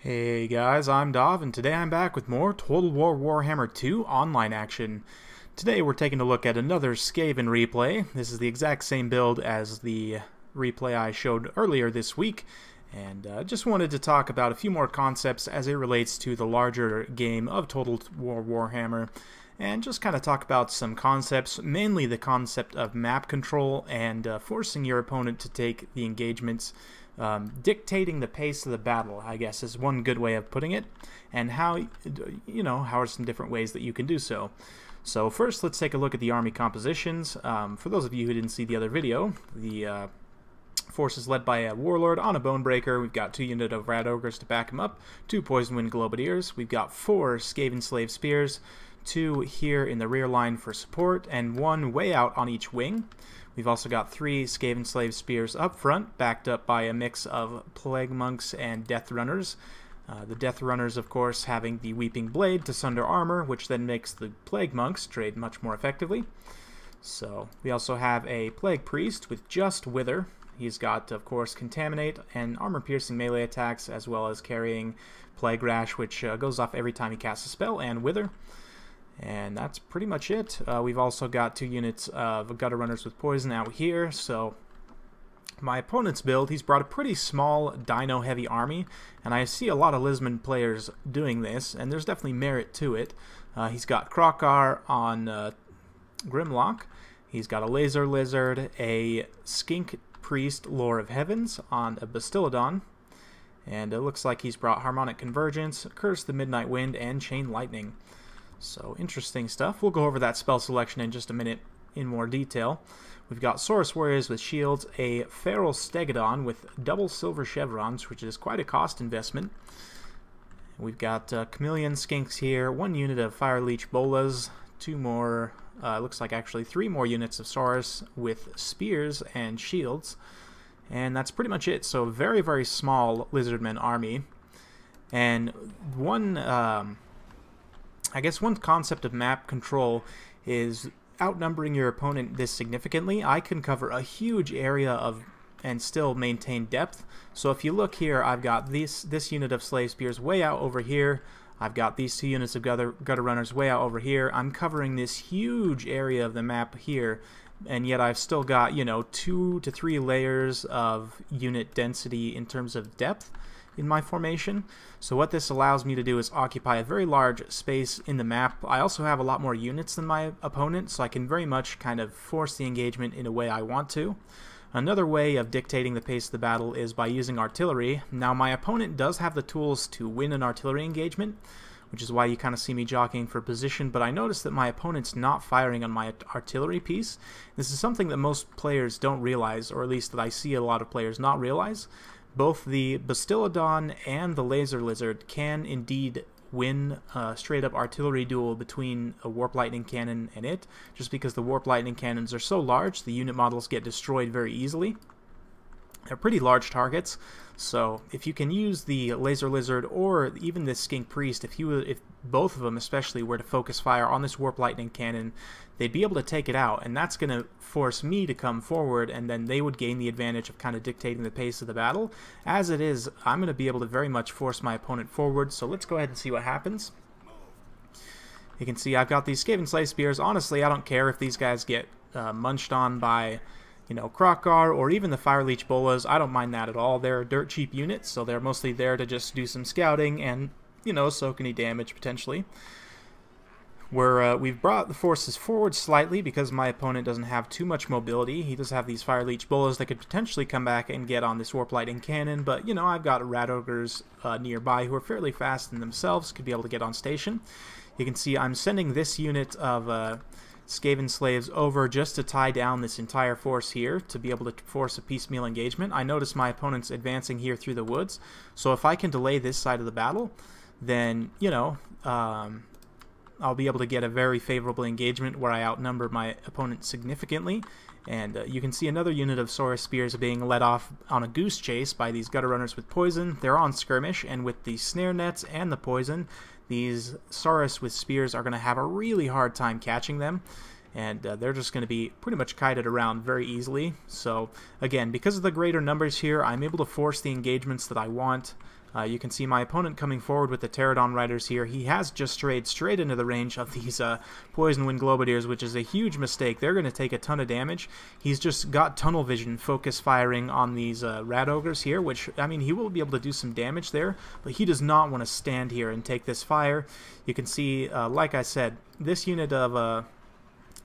Hey guys, I'm Dov, and today I'm back with more Total War Warhammer 2 online action. Today we're taking a look at another Skaven replay. This is the exact same build as the replay I showed earlier this week, and just wanted to talk about a few more concepts as it relates to the larger game of Total War Warhammer, and just kind of talk about some concepts, mainly the concept of map control and forcing your opponent to take the engagements. Dictating the pace of the battle, I guess, is one good way of putting it, and how are some different ways that you can do so. So first, let's take a look at the army compositions. For those of you who didn't see the other video, the force is led by a warlord on a bonebreaker. We've got 2 units of rat ogres to back him up, 2 poison wind globadiers. We've got 4 Skaven slave spears, 2 here in the rear line for support, and 1 way out on each wing. We've also got 3 Skaven slave spears up front, backed up by a mix of plague monks and death runners. The death runners, of course, having the weeping blade to sunder armor, which then makes the plague monks trade much more effectively. So we also have a plague priest with just wither. He's got, of course, contaminate and armor-piercing melee attacks, as well as carrying plague rash, which goes off every time he casts a spell, and wither. And that's pretty much it. We've also got 2 units of gutter runners with poison out here. So my opponent's build, he's brought a pretty small dino heavy army, and I see a lot of Lisman players doing this, and there's definitely merit to it. He's got Kroq-gar on Grimlock. He's got a laser lizard, a skink priest lore of heavens on a Bastillodon, and it looks like he's brought harmonic convergence, curse the midnight wind, and chain lightning. So interesting stuff. We'll go over that spell selection in just a minute in more detail. We've got Saurus Warriors with shields, a Feral Stegodon with double silver chevrons, which is quite a cost investment. We've got Chameleon Skinks here, 1 unit of Fire Leech Bolas, 2 more, looks like actually 3 more units of Saurus with spears and shields. And that's pretty much it. So very, very small Lizardmen army. And I guess one concept of map control is outnumbering your opponent this significantly. I can cover a huge area and still maintain depth. So if you look here, I've got this unit of slave spears way out over here. I've got these 2 units of gutter runners way out over here. I'm covering this huge area of the map here, and yet I've still got, 2 to 3 layers of unit density in terms of depth in my formation. So what this allows me to do is occupy a very large space in the map. I also have a lot more units than my opponent, so I can very much kind of force the engagement in a way I want to. Another way of dictating the pace of the battle is by using artillery. Now my opponent does have the tools to win an artillery engagement, which is why you kind of see me jockeying for position, but I notice that my opponent's not firing on my artillery piece. This is something that most players don't realize, or at least that I see a lot of players not realize. Both the Bastillodon and the Laser Lizard can indeed win a straight-up artillery duel between a Warp Lightning Cannon and it, just because the Warp Lightning Cannons are so large, the unit models get destroyed very easily. They're pretty large targets, so if you can use the Laser Lizard or even this Skink Priest, if both of them especially were to focus fire on this Warp Lightning Cannon, they'd be able to take it out, and that's going to force me to come forward, and then they would gain the advantage of kind of dictating the pace of the battle. As it is, I'm going to be able to very much force my opponent forward, so let's go ahead and see what happens. You can see I've got these Skaven Slave Spears. Honestly, I don't care if these guys get munched on by Kroq-gar or even the Fire Leech Bolas. I don't mind that at all. They're dirt cheap units, so they're mostly there to just do some scouting and, soak any damage potentially. We've brought the forces forward slightly because my opponent doesn't have too much mobility. He does have these Fire Leech Bolas that could potentially come back and get on this Warp Lightning Cannon, but, I've got Rat Ogres nearby who are fairly fast in themselves, could be able to get on station. You can see I'm sending this unit of Skaven slaves over just to tie down this entire force here to be able to force a piecemeal engagement. I notice my opponent's advancing here through the woods, so if I can delay this side of the battle, then, I'll be able to get a very favorable engagement where I outnumber my opponent significantly. And you can see another unit of Saurus Spears being led off on a goose chase by these gutter runners with poison. They're on skirmish, and with the snare nets and the poison, these Saurus with spears are going to have a really hard time catching them, and they're just going to be pretty much kited around very easily. So again, because of the greater numbers here, I'm able to force the engagements that I want. You can see my opponent coming forward with the Pterodon Riders here. He has just strayed straight into the range of these Poison Wind Globadiers, which is a huge mistake. They're going to take a ton of damage. He's just got tunnel vision focus firing on these Rat Ogres here, which, I mean, he will be able to do some damage there, but he does not want to stand here and take this fire. You can see, like I said, this unit of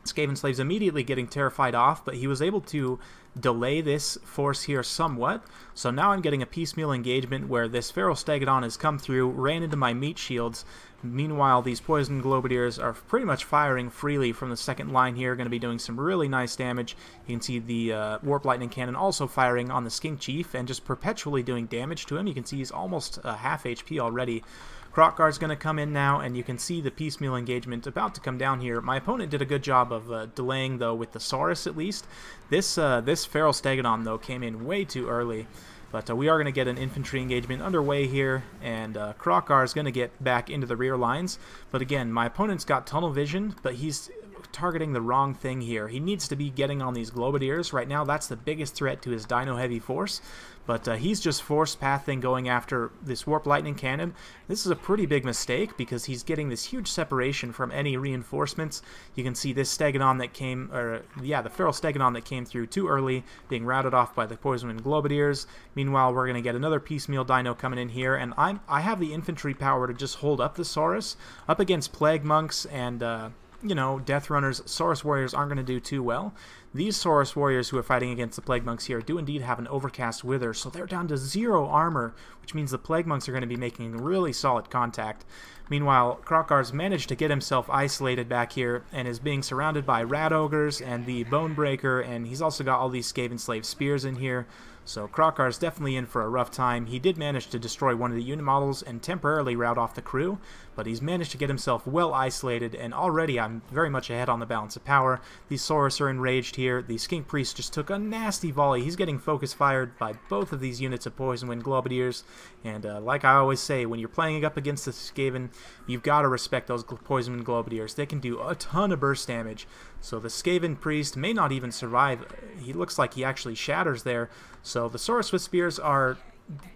Skaven Slaves immediately getting terrified off, but he was able to delay this force here somewhat. So now I'm getting a piecemeal engagement where this Feral Stegodon has come through, ran into my meat shields. Meanwhile, these Poison Globadiers are pretty much firing freely from the second line here, going to be doing some really nice damage. You can see the Warp Lightning Cannon also firing on the Skink Chief and just perpetually doing damage to him. You can see he's almost half HP already. Kroq-gar's going to come in now, and you can see the piecemeal engagement about to come down here. My opponent did a good job of delaying, though, with the Saurus at least. This Feral Stegodon, though, came in way too early. But we are going to get an infantry engagement underway here, and Kroq-gar is going to get back into the rear lines. But again, my opponent's got tunnel vision, but he's targeting the wrong thing here. He needs to be getting on these Globadiers. Right now, that's the biggest threat to his Dino-heavy force. But he's just force pathing going after this Warp Lightning Cannon. This is a pretty big mistake because he's getting this huge separation from any reinforcements. You can see this Stegodon that came, or yeah, the Feral Stegodon that came through too early, being routed off by the Poison Wind Globadiers. Meanwhile, we're going to get another piecemeal Dino coming in here, and I have the infantry power to just hold up the Saurus. Up against Plague Monks and you know, Death Runners, Saurus Warriors aren't going to do too well. These Saurus Warriors who are fighting against the Plague Monks here do indeed have an Overcast Wither, so they're down to 0 armor, which means the Plague Monks are going to be making really solid contact. Meanwhile, Kroq-gar's managed to get himself isolated back here and is being surrounded by Rat Ogres and the Bonebreaker, and he's also got all these Skaven Slave Spears in here. So Kroq-gar's definitely in for a rough time. He did manage to destroy one of the unit models and temporarily rout off the crew, but he's managed to get himself well isolated, and already I'm very much ahead on the balance of power. These Saurus are enraged here. The Skink Priest just took a nasty volley. He's getting focus fired by both of these units of Poison Wind Globadiers, and like I always say, when you're playing up against the Skaven, you've got to respect those Poison Wind Globadiers. They can do a ton of burst damage, so the Skaven Priest may not even survive. He looks like he actually shatters there. So the Saurus with Spears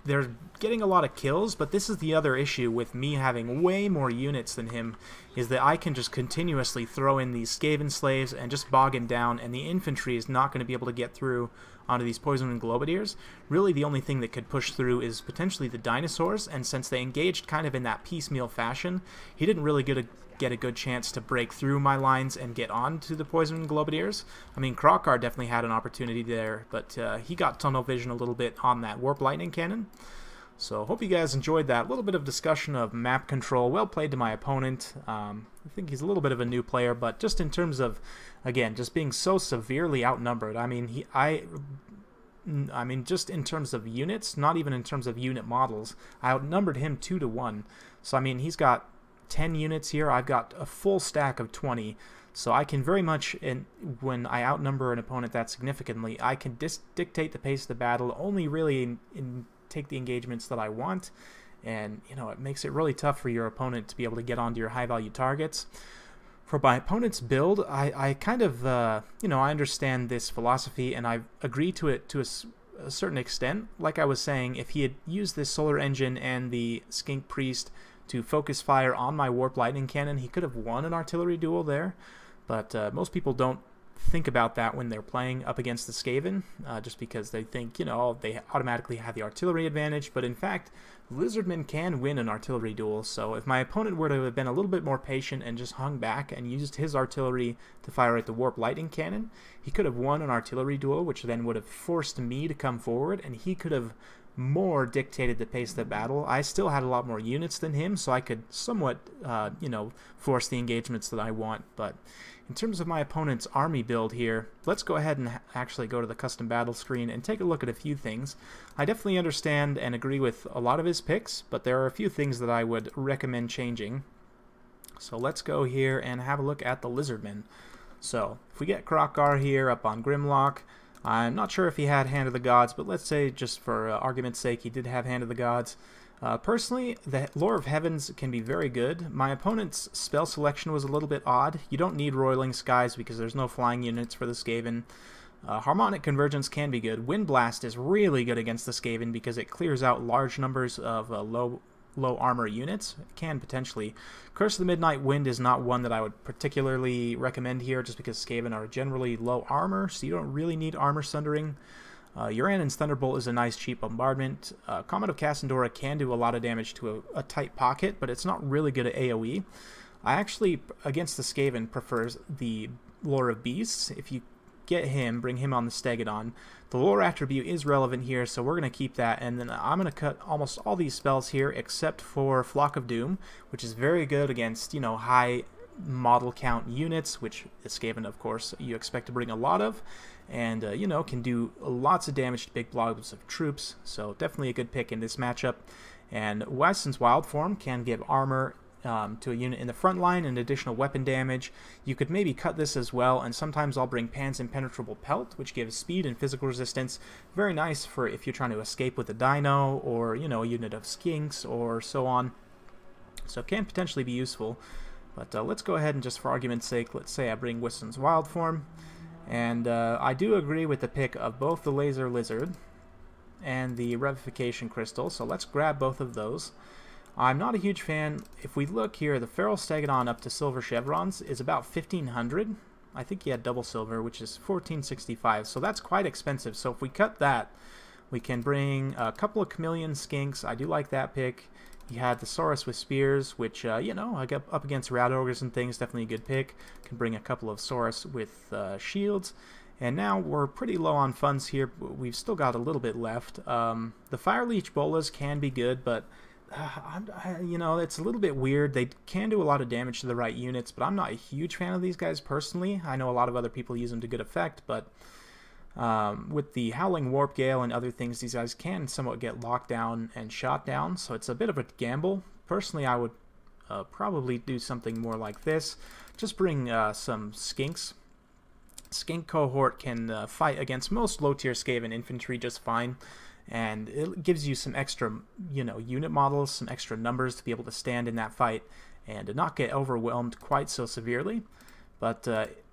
they're getting a lot of kills, but this is the other issue with me having way more units than him, is that I can just continuously throw in these Skaven Slaves and just bog him down, and the infantry is not going to be able to get through onto these Poison Wind Globadiers. Really, the only thing that could push through is potentially the Dinosaurs, and since they engaged kind of in that piecemeal fashion, he didn't really get a good chance to break through my lines and get on to the Poison Wind Globadiers. I mean, Kroq-gar definitely had an opportunity there, but he got tunnel vision a little bit on that Warp Lightning Cannon. So hope you guys enjoyed that little bit of discussion of map control. Well played to my opponent. I think he's a little bit of a new player, but just in terms of, again, just being so severely outnumbered. I mean, I mean, just in terms of units, not even in terms of unit models, I outnumbered him 2 to 1. So I mean, he's got 10 units here. I've got a full stack of 20. So I can very much, when I outnumber an opponent that significantly, I can dictate the pace of the battle, only really take the engagements that I want, and you know, it makes it really tough for your opponent to be able to get onto your high value targets. For my opponent's build, I kind of you know, I understand this philosophy and I agree to it to a certain extent. Like I was saying, if he had used this Solar Engine and the Skink Priest to focus fire on my Warp Lightning Cannon, he could have won an artillery duel there, but most people don't think about that when they're playing up against the Skaven, just because they think, you know, they automatically have the artillery advantage, but in fact, Lizardmen can win an artillery duel. So if my opponent were to have been a little bit more patient and just hung back and used his artillery to fire at the Warp Lightning Cannon, he could have won an artillery duel, which then would have forced me to come forward, and he could have more dictated the pace of the battle. I still had a lot more units than him, so I could somewhat, you know, force the engagements that I want. But in terms of my opponent's army build here, let's go ahead and actually go to the custom battle screen and take a look at a few things. I definitely understand and agree with a lot of his picks, but there are a few things that I would recommend changing. So let's go here and have a look at the Lizardmen. So if we get Kroq-gar here up on Grimlock, I'm not sure if he had Hand of the Gods, but let's say, just for argument's sake, he did have Hand of the Gods. Personally, the Lore of Heavens can be very good. My opponent's spell selection was a little bit odd. You don't need Roiling Skies because there's no flying units for the Skaven. Harmonic Convergence can be good. Wind Blast is really good against the Skaven because it clears out large numbers of low armor units. It can potentially. Curse of the Midnight Wind is not one that I would particularly recommend here, just because Skaven are generally low armor, so you don't really need armor sundering. Uranen's Thunderbolt is a nice cheap bombardment. Comet of Cassandora can do a lot of damage to a tight pocket, but it's not really good at AoE. I actually, against the Skaven, prefers the Lore of Beasts. If you get him, bring him on the Stegadon. The lore attribute is relevant here, so we're going to keep that, and then I'm going to cut almost all these spells here except for Flock of Doom, which is very good against, you know, high model count units, which is Skaven, of course, you expect to bring a lot of, and, you know, can do lots of damage to big blobs of troops, so definitely a good pick in this matchup. And Wyson's Wild Form can give armor to a unit in the front line and additional weapon damage. You could maybe cut this as well, and sometimes I'll bring Pan's Impenetrable Pelt, which gives speed and physical resistance. Very nice for if you're trying to escape with a dino, or, you know, a unit of skinks, or so on. So it can potentially be useful. But let's go ahead and just for argument's sake, let's say I bring Wyson's Wild Form. And I do agree with the pick of both the Laser Lizard and the Revivification Crystal, so let's grab both of those. I'm not a huge fan. If we look here, the Feral Stegadon up to Silver Chevrons is about 1,500. I think he had double silver, which is 1,465, so that's quite expensive. So if we cut that, we can bring a couple of Chameleon Skinks. I do like that pick. He had the Saurus with Spears, which, you know, I get up against Rat Ogres and things, definitely a good pick. Can bring a couple of Saurus with Shields. And now we're pretty low on funds here, but we've still got a little bit left. The Fire Leech Bolas can be good, but you know, it's a little bit weird. They can do a lot of damage to the right units, but I'm not a huge fan of these guys personally. I know a lot of other people use them to good effect, but with the Howling Warp Gale and other things, these guys can somewhat get locked down and shot down, so it's a bit of a gamble. Personally, I would probably do something more like this. Just bring some Skinks. Skink Cohort can fight against most low-tier Skaven infantry just fine, and it gives you some extra, you know, unit models, some extra numbers to be able to stand in that fight and not get overwhelmed quite so severely. But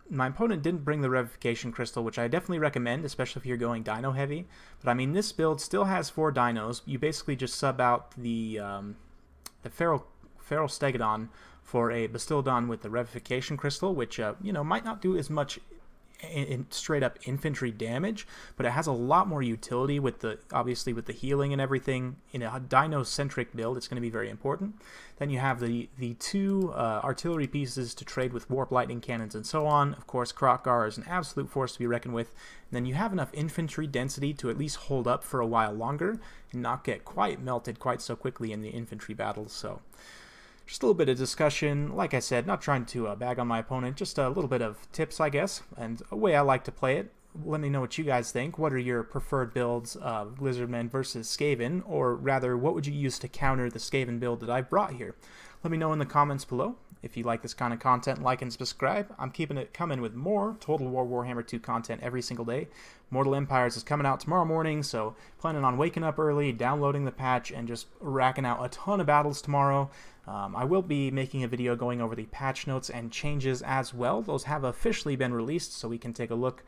my opponent didn't bring the Revivification Crystal, which I definitely recommend, especially if you're going dino heavy. But I mean, this build still has 4 dinos. You basically just sub out the Feral Stegadon for a Bastiladon with the Revivification Crystal, which you know, might not do as much in straight up infantry damage, but it has a lot more utility with the, obviously with the healing and everything. In a dino centric build, it's going to be very important. Then you have the 2 artillery pieces to trade with warp lightning cannons and so on. Of course, Kroq-gar is an absolute force to be reckoned with. And then you have enough infantry density to at least hold up for a while longer and not get quite melted quite so quickly in the infantry battles. So just a little bit of discussion. Like I said, not trying to bag on my opponent, just a little bit of tips, I guess, and a way I like to play it. Let me know what you guys think. What are your preferred builds of Lizardmen versus Skaven, or rather, what would you use to counter the Skaven build that I've brought here? Let me know in the comments below. If you like this kind of content, like and subscribe. I'm keeping it coming with more Total War Warhammer 2 content every single day. Mortal Empires is coming out tomorrow morning, so planning on waking up early, downloading the patch, and just racking out a ton of battles tomorrow. I will be making a video going over the patch notes and changes as well. Those have officially been released, so we can take a look.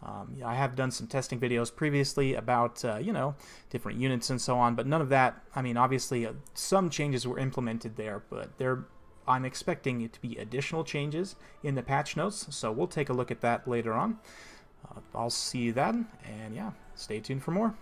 I have done some testing videos previously about, you know, different units and so on, but none of that, I mean, obviously some changes were implemented there, but I'm expecting it to be additional changes in the patch notes, so we'll take a look at that later on. I'll see you then, and yeah, stay tuned for more.